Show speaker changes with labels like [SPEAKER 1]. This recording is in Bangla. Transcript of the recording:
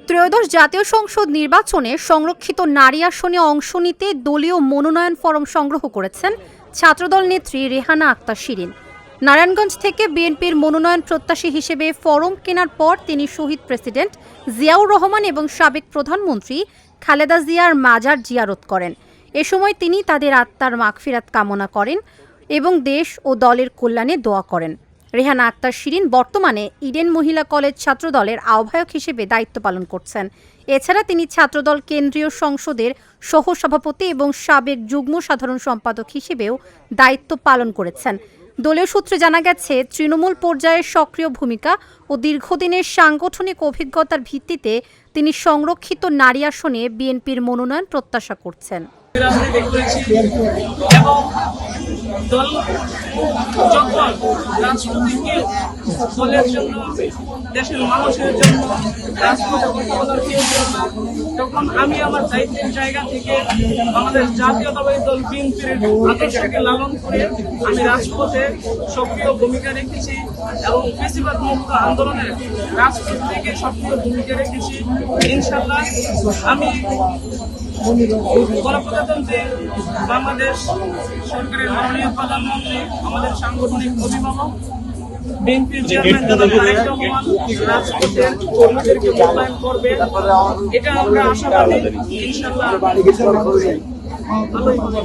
[SPEAKER 1] ত্রয়োদশ জাতীয় সংসদ নির্বাচনে সংরক্ষিত নারী আসনে অংশ নিতে দলীয় মনোনয়ন ফরম সংগ্রহ করেছেন ছাত্রদল নেত্রী রেহানা আক্তার শিরিন। নারায়ণগঞ্জ থেকে বিএনপির মনোনয়ন প্রত্যাশী হিসেবে ফরম কেনার পর তিনি শহীদ প্রেসিডেন্ট জিয়াউর রহমান এবং সাবেক প্রধানমন্ত্রী খালেদা জিয়ার মাজার জিয়ারত করেন। এ সময় তিনি তাদের আত্মার মাগফিরাত কামনা করেন এবং দেশ ও দলের কল্যাণে দোয়া করেন। রেহানা আক্তার শিরিন বর্তমানে ইডেন মহিলা কলেজ ছাত্রদলের আহ্বায়ক হিসেবে দায়িত্ব পালন করছেন। এছাড়া তিনি ছাত্রদল কেন্দ্রীয় সংসদের সহসভাপতি এবং সাবেক যুগ্ম সাধারণ সম্পাদক হিসেবেও দায়িত্ব পালন করেছেন। দলীয় সূত্রে জানা গেছে, তৃণমূল পর্যায়ে সক্রিয় ভূমিকা ও দীর্ঘদিনের সাংগঠনিক অভিজ্ঞতার ভিত্তিতে তিনি সংরক্ষিত নারী আসনে বিএনপির মনোনয়ন প্রত্যাশা করছেন।
[SPEAKER 2] দল যখন রাজনীতিকে দলের জন্য, দেশের মানুষের জন্য রাজপথে কথা বলার তখন আমি আমার দায়িত্বের জায়গা থেকে আমাদের জাতীয়তাবাদী দল বিএনপির আদর্শকে লালন করে আমি রাজপথে সক্রিয় ভূমিকা রেখেছি এবং ফ্যাসিবাদ মুক্ত আন্দোলনের রাজপথ থেকে সক্রিয় ভূমিকা রেখেছি। ইনশাআল্লাহ আমি গণপ্রজাতন্ত্রী বাংলাদেশ সরকারের মাননীয় প্রধানমন্ত্রী, আমাদের সাংগঠনিক অভিভাবক বিএনপির চেয়ারম্যান তারেক রহমান রাজপথের কর্মীদেরকে মূল্যায়ন করবে, এটা আমরা আশাবাদী। ইনশাআল্লাহ ভালোই হবে।